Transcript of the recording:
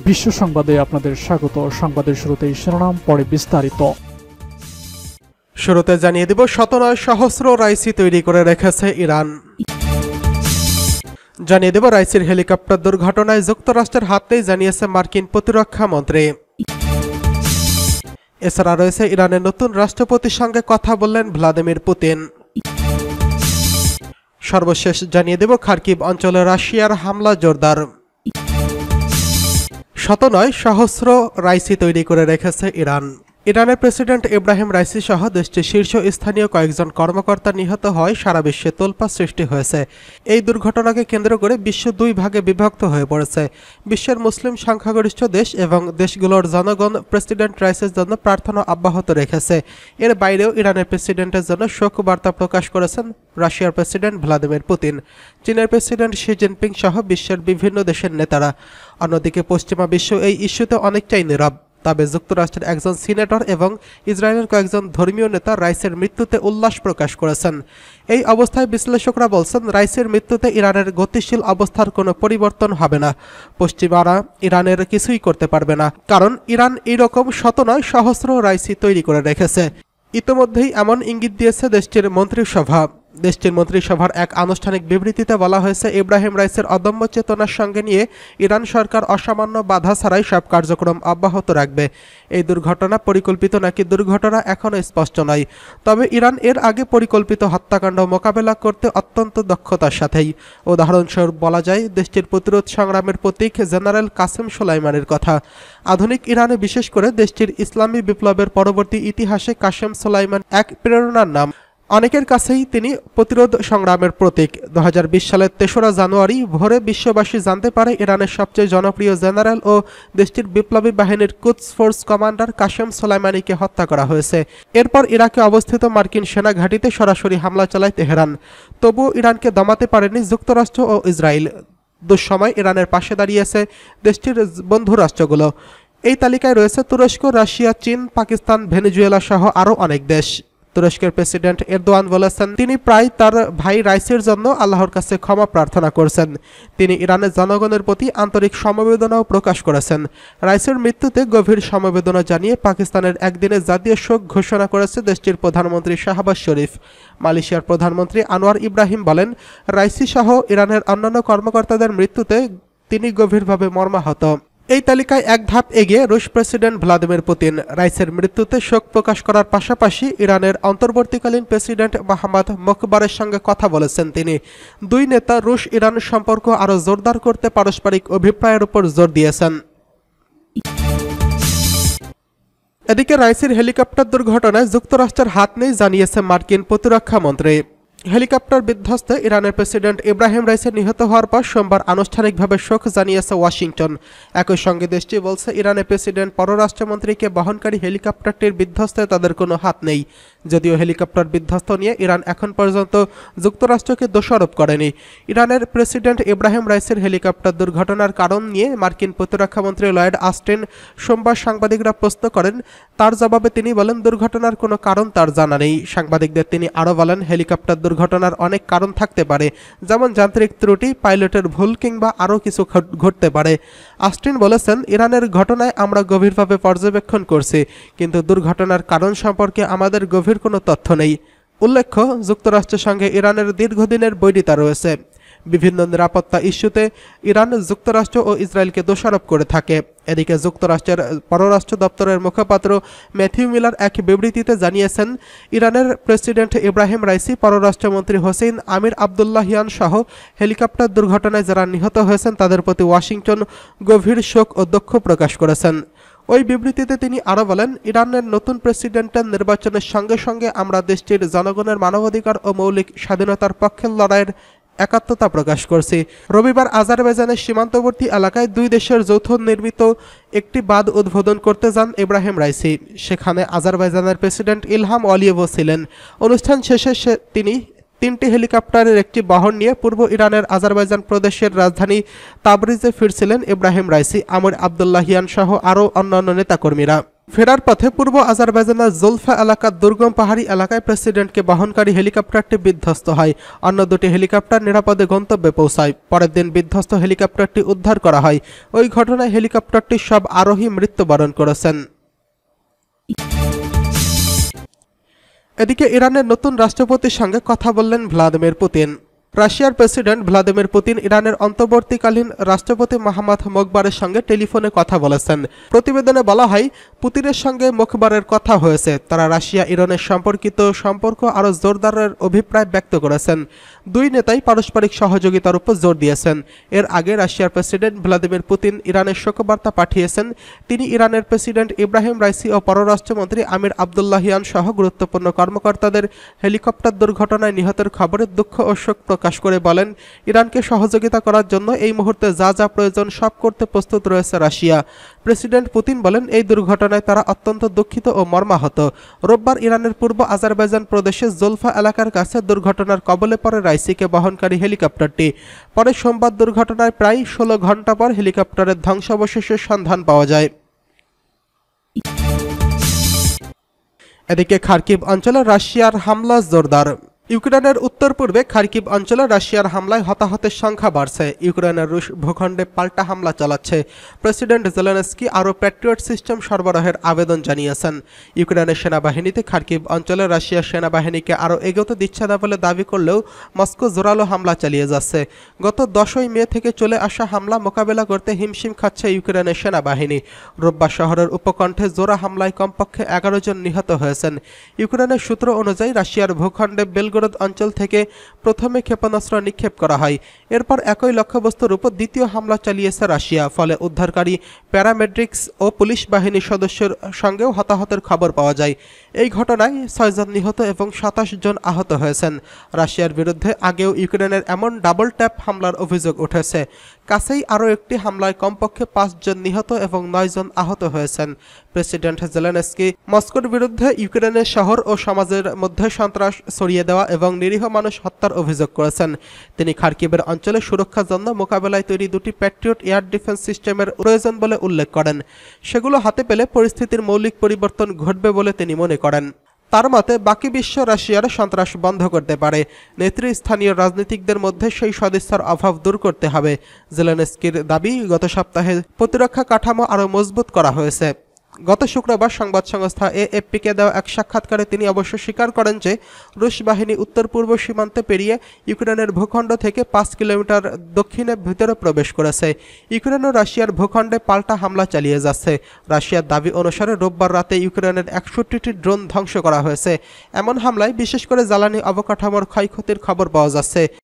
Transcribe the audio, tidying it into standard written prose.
বিশ্ব সংবাদে আপনাদের স্বাগত। সংবাদের শুরুতেই শিরোনাম, পরে বিস্তারিত। শুরুতে জানিয়ে দেব, শত নয় সহস্র রাইসি তৈরি করে রেখেছে ইরান। জানিয়ে দেব, রাইসির হেলিকপ্টার দুর্ঘটনায় যুক্তরাষ্ট্রের হাত নেই, জানিয়েছে মার্কিন প্রতিরক্ষা মন্ত্রী। এছাড়া রয়েছে, ইরানের নতুন রাষ্ট্রপতির সঙ্গে কথা বললেন ভ্লাদিমির পুতিন। সর্বশেষ জানিয়ে দেব, খার্কিভ অঞ্চলে রাশিয়ার হামলা জোরদার। শত নয় সহস্র রাইসি তৈরি করে রেখেছে ইরান। ইরানের প্রেসিডেন্ট ইব্রাহিম রাইসি সহ দেশটির শীর্ষস্থানীয় কয়েকজন কর্মকর্তা নিহত হয় সারা বিশ্বে তোলপাড় সৃষ্টি হয়েছে। এই দুর্ঘটনাকে কেন্দ্র করে বিশ্ব দুই ভাগে বিভক্ত হয়ে পড়েছে। বিশ্বের মুসলিম সংখ্যাগরিষ্ঠ দেশ এবং দেশগুলোর জনগণ প্রেসিডেন্ট রাইসির জন্য প্রার্থনা অব্যাহত রেখেছে। এর বাইরেও ইরানের প্রেসিডেন্টের জন্য শোক বার্তা প্রকাশ করেছেন রাশিয়ার প্রেসিডেন্ট ভ্লাদিমির পুতিন, চীনের প্রেসিডেন্ট শি জিনপিং সহ বিশ্বের বিভিন্ন দেশের নেতারা। অন্যদিকে পশ্চিমা বিশ্ব এই ইস্যুতে অনেকটাই নীরব। তবে যুক্তরাষ্ট্রের একজন সিনেটর এবং ইসরায়েলের কয়েকজন ধর্মীয় নেতা রাইসের মৃত্যুতে উল্লাস প্রকাশ করেছেন। এই অবস্থায় বিশ্লেষকরা বলছেন, রাইসের মৃত্যুতে ইরানের গতিশীল অবস্থার কোনো পরিবর্তন হবে না। পশ্চিমারা ইরানের কিছুই করতে পারবে না, কারণ ইরান এইরকম শত নয় সহস্র রাইসি তৈরি করে রেখেছে। ইতোমধ্যেই এমন ইঙ্গিত দিয়েছে দেশটির মন্ত্রিসভা। দেশটির মন্ত্রিসভার এক আনুষ্ঠানিক বিবৃতিতে বলা হয়েছে, ইব্রাহিম রাইসের অদম্য চেতনার সঙ্গে নিয়ে ইরান সরকার অসামান্য বাধা ছাড়াই সব কার্যক্রম অব্যাহত রাখবে। এই দুর্ঘটনা পরিকল্পিত নাকি দুর্ঘটনা এখনও স্পষ্ট নয়, তবে ইরান এর আগে পরিকল্পিত হত্যাকাণ্ড মোকাবেলা করতে অত্যন্ত দক্ষতার সাথেই। উদাহরণস্বরূপ বলা যায়, দেশটির প্রতিরোধ সংগ্রামের প্রতীক জেনারেল কাসেম সোলাইমানির কথা। আধুনিক ইরানে, বিশেষ করে দেশটির ইসলামী বিপ্লবের পরবর্তী ইতিহাসে কাসেম সোলাইমান এক প্রেরণার নাম। অনেকের কাছেই তিনি প্রতিরোধ সংগ্রামের প্রতীক। 2020 সালের 3রা জানুয়ারি ভোরে বিশ্ববাসী জানতে পারে ইরানের সবচেয়ে জনপ্রিয় জেনারেল ও দেশটির বিপ্লবী বাহিনীর কুদস ফোর্স কমান্ডার কাসেম সোলাইমানিকে হত্যা করা হয়েছে। এরপর ইরাকে অবস্থিত মার্কিন সেনা ঘাঁটিতে সরাসরি হামলা চালায় তেহরান। তবুও ইরানকে দমাতে পারেনি যুক্তরাষ্ট্র ও ইসরায়েল। দুঃসময় ইরানের পাশে দাঁড়িয়েছে দেশটির বন্ধু রাষ্ট্রগুলো। এই তালিকায় রয়েছে তুরস্ক, রাশিয়া, চীন, পাকিস্তান, ভেনেজুয়েলা সহ আরও অনেক দেশ। তুরস্কের প্রেসিডেন্ট এরদোয়ান বলেছেন, তিনি প্রায় তার ভাই রাইসির জন্য আল্লাহর কাছে ক্ষমা প্রার্থনা করছেন। তিনি ইরানের জনগণের প্রতি আন্তরিক সমবেদনাও প্রকাশ করেছেন। রাইসির মৃত্যুতে গভীর সমবেদনা জানিয়ে পাকিস্তানের একদিনের জাতীয় শোক ঘোষণা করেছে দেশটির প্রধানমন্ত্রী শাহবাজ শরীফ। মালয়েশিয়ার প্রধানমন্ত্রী আনোয়ার ইব্রাহিম বলেন, রাইসি সহ ইরানের অন্যান্য কর্মকর্তাদের মৃত্যুতে তিনি গভীরভাবে মর্মাহত। এই তালিকায় এক ধাপ এগিয়ে রুশ প্রেসিডেন্ট ভ্লাদিমির পুতিন। রাইসের মৃত্যুতে শোক প্রকাশ করার পাশাপাশি ইরানের অন্তর্বর্তীকালীন প্রেসিডেন্ট মোহাম্মদ মোকবারের সঙ্গে কথা বলেছেন তিনি। দুই নেতা রুশ ইরান সম্পর্ক আরও জোরদার করতে পারস্পরিক অভিপ্রায়ের উপর জোর দিয়েছেন। এদিকে রাইসির হেলিকপ্টার দুর্ঘটনায় যুক্তরাষ্ট্রের হাত নেই, জানিয়েছে মার্কিন প্রতিরক্ষা মন্ত্রী। হেলিকপ্টার বিধ্বস্তে ইরানের প্রেসিডেন্ট ইব্রাহিম রাইসি নিহত হওয়ার পর সোমবার আনুষ্ঠানিকভাবে শোক জানিয়েছে ওয়াশিংটন। একই সঙ্গে দেশটি বলছে, ইরানের প্রেসিডেন্ট পররাষ্ট্রমন্ত্রীকে বহনকারী হেলিকপ্টারটির বিধ্বস্তে তাদের কোনো হাত নেই। যদিও হেলিকপ্টার বিধ্বস্ত নিয়ে ইরান এখন পর্যন্ত যুক্তরাষ্ট্রকে দোষারোপ করেনি। ইরানের প্রেসিডেন্ট ইব্রাহিম রাইসির হেলিকপ্টার দুর্ঘটনার কারণ নিয়ে মার্কিন প্রতিরক্ষামন্ত্রী লয়েড অস্টিন সোমবার সাংবাদিকরা প্রশ্ন করেন। তার জবাবে তিনি বলেন, দুর্ঘটনার কোনো কারণ তার জানা নেই। সাংবাদিকদের তিনি আরও বলেন, হেলিকপ্টার দুর্ঘটনার অনেক কারণ থাকতে পারে, যেমন যান্ত্রিক ত্রুটি, পাইলটের ভুল কিংবা আরও কিছু ঘটতে পারে। অস্টিন বলেছেন, ইরানের ঘটনায় আমরা গভীরভাবে পর্যবেক্ষণ করছি, কিন্তু দুর্ঘটনার কারণ সম্পর্কে আমাদের গভীর কোনো তথ্য নেই। উল্লেখ্য, যুক্তরাষ্ট্রের সঙ্গে ইরানের দীর্ঘদিনের বৈরিতা রয়েছে। বিভিন্ন নিরাপত্তা ইস্যুতে ইরান যুক্তরাষ্ট্র ও ইসরায়েলকে দোষারোপ করে থাকে। এদিকে যুক্তরাষ্ট্রের পররাষ্ট্র দপ্তরের মুখপাত্র ম্যাথিউ মিলার এক বিবৃতিতে জানিয়েছেন, ইরানের প্রেসিডেন্ট ইব্রাহিম রাইসি, পররাষ্ট্রমন্ত্রী হোসেইন আমির আবদুল্লাহিয়ান সহ হেলিকপ্টার দুর্ঘটনায় যারা নিহত হয়েছেন তাদের প্রতি ওয়াশিংটন গভীর শোক ও দুঃখ প্রকাশ করেছেন। ওই বিবৃতিতে তিনি আরও বলেন, ইরানের নতুন প্রেসিডেন্টের নির্বাচনের সঙ্গে সঙ্গে আমরা দেশটির জনগণের মানবাধিকার ও মৌলিক স্বাধীনতার পক্ষের লড়াইয়ের একাত্মতা প্রকাশ করছি। রবিবার আজারবাইজানের সীমান্তবর্তী এলাকায় দুই দেশের যৌথ নির্মিত একটি বাঁধ উদ্বোধন করতে যান ইব্রাহিম রাইসি। সেখানে আজারবাইজানের প্রেসিডেন্ট ইলহাম আলিয়েভও ছিলেন। অনুষ্ঠান শেষে তিনি 3টি হেলিকপ্টারের একটি বহর নিয়ে পূর্ব ইরানের আজারবাইজান প্রদেশের রাজধানী তাবরিজে ফিরছিলেন ইব্রাহিম রাইসি, আমির আবদুল্লাহিয়ান সহ আরও অন্যান্য নেতাকর্মীরা। ফেরার পথে পূর্ব আজারবাইজানের জুলফা এলাকার দুর্গম পাহাড়ি এলাকায় প্রেসিডেন্টকে বহনকারী হেলিকপ্টারটি বিধ্বস্ত হয়। অন্য দুটি হেলিকপ্টার নিরাপদে গন্তব্যে পৌঁছায়। পরের দিন বিধ্বস্ত হেলিকপ্টারটি উদ্ধার করা হয়। ওই ঘটনায় হেলিকপ্টারটির সব আরোহী মৃত্যুবরণ করেছেন। এদিকে ইরানের নতুন রাষ্ট্রপতির সঙ্গে কথা বললেন ভ্লাদিমির পুতিন। রাশিয়ার প্রেসিডেন্ট ভ্লাদিমির পুতিন ইরানের অন্তর্বর্তীকালীন রাষ্ট্রপতি মোহাম্মদ মোকবারের সঙ্গে টেলিফোনে কথা বলেছেন। প্রতিবেদনে বলা হয়, পুতিনের সঙ্গে মোকবারের কথা হয়েছে। তারা রাশিয়া ইরানের সম্পর্ক আরও জোরদারের অভিপ্রায় ব্যক্ত করেছেন। দুই নেতাই পারস্পরিক সহযোগিতার উপর জোর দিয়েছেন। এর আগে রাশিয়ার প্রেসিডেন্ট ভ্লাদিমির পুতিন ইরানের শোকবার্তা পাঠিয়েছেন। তিনি ইরানের প্রেসিডেন্ট ইব্রাহিম রাইসি ও পররাষ্ট্রমন্ত্রী আমির আবদুল্লাহিয়ান সহ গুরুত্বপূর্ণ কর্মকর্তাদের হেলিকপ্টার দুর্ঘটনায় নিহতের খবরে দুঃখ ও শোক প্রকাশ করে বলেন, ইরানকে সহযোগিতা করার জন্য এই মুহূর্তে যা যা প্রয়োজন সব করতে প্রস্তুত রয়েছে রাশিয়া। প্রেসিডেন্ট পুতিন বলেন, এই দুর্ঘটনায় তারা অত্যন্ত দুঃখিত ও মর্মাহত। রোববার ইরানের পূর্ব আজারবাইজান প্রদেশের জুলফা এলাকার কাছে দুর্ঘটনার কবলে পড়ে রাইসিকে বহনকারী হেলিকপ্টারটি। পরে সোমবার দুর্ঘটনায় প্রায় 16 ঘণ্টা পর হেলিকপ্টারের ধ্বংসাবশেষের সন্ধান পাওয়া যায়। এদিকে খার্কিভ অঞ্চলে রাশিয়ার হামলা জোরদার। ইউক্রেনের উত্তর পূর্বে খার্কিভ অঞ্চলে রাশিয়ার হামলায় হতাহতের সংখ্যা বাড়ছে। ইউক্রেনের রুশ ভূখণ্ডে পাল্টা হামলা চালাচ্ছে। প্রেসিডেন্ট জেলেনস্কি আরও প্যাট্রিয়ট সিস্টেম সরবরাহের আবেদন জানিয়েছেন। ইউক্রেনের সেনাবাহিনীতে খার্কিভ অঞ্চলে রাশিয়ার সেনাবাহিনীকে আরও এগোতে দিচ্ছে না বলে দাবি করলেও মস্কো জোরালো হামলা চালিয়ে যাচ্ছে। গত 10ই মে থেকে চলে আসা হামলা মোকাবেলা করতে হিমশিম খাচ্ছে ইউক্রেনের সেনাবাহিনী। রোববার শহরের উপকণ্ঠে জোড়া হামলায় কমপক্ষে 11 জন নিহত হয়েছেন। ইউক্রেনের সূত্র অনুযায়ী রাশিয়ার ভূখণ্ডে বেলগোরদ অঞ্চল থেকে প্রথমে ক্ষেপণাস্ত্র নিক্ষেপ করা হয়। এরপর একই লক্ষ্যবস্তুর উপর দ্বিতীয় হামলা চালিয়েছে রাশিয়া। ফলে উদ্ধারকারী প্যারামেডিক্স ও পুলিশ বাহিনীর সদস্যের সঙ্গেও হতাহতের খবর পাওয়া যায়। এই ঘটনায় 6 জন নিহত এবং 27 জন আহত হয়েছেন। রাশিয়ার বিরুদ্ধে আগেও ইউক্রেনের এমন ডাবল ট্যাপ হামলার অভিযোগ উঠেছে। কাছেই আরও একটি হামলায় কমপক্ষে 5 জন নিহত এবং 9 জন আহত হয়েছেন। প্রেসিডেন্ট জেলেনস্কি মস্কোর বিরুদ্ধে ইউক্রেনের শহর ও সমাজের মধ্যে সন্ত্রাস ছড়িয়ে দেওয়া এবং নিরীহ মানুষ হত্যার অভিযোগ করেছেন। তিনি খার্কিভের অঞ্চলে সুরক্ষার জন্য মোকাবেলায় তৈরি দুটি প্যাট্রিয়ট এয়ার ডিফেন্স সিস্টেমের প্রয়োজন বলে উল্লেখ করেন। সেগুলো হাতে পেলে পরিস্থিতির মৌলিক পরিবর্তন ঘটবে বলে তিনি মনে করেন। তার মতে বাকি বিশ্ব রাশিয়ার সন্ত্রাস বন্ধ করতে পারে। নেতৃস্থানীয় রাজনীতিকদের মধ্যে সেই সদিচ্ছার অভাব দূর করতে হবে। জেলেনস্কির দাবি, গত সপ্তাহে প্রতিরক্ষা কাঠামো আরও মজবুত করা হয়েছে। গত শুক্রবার সংবাদ সংস্থা এএফপিকে দেওয়া এক সাক্ষাৎকারে তিনি অবশ্য স্বীকার করেন যে রুশ বাহিনী উত্তর পূর্ব সীমান্তে পেরিয়ে ইউক্রেনের ভূখণ্ড থেকে 5 কিলোমিটার দক্ষিণে ভিতরে প্রবেশ করেছে। ইউক্রেন ও রাশিয়ার ভূখণ্ডে পাল্টা হামলা চালিয়ে যাচ্ছে। রাশিয়ার দাবি অনুসারে রোববার রাতে ইউক্রেনের 61টি ড্রোন ধ্বংস করা হয়েছে। এমন হামলায় বিশেষ করে জ্বালানি অবকাঠামোর ক্ষয়ক্ষতির খবর পাওয়া যাচ্ছে।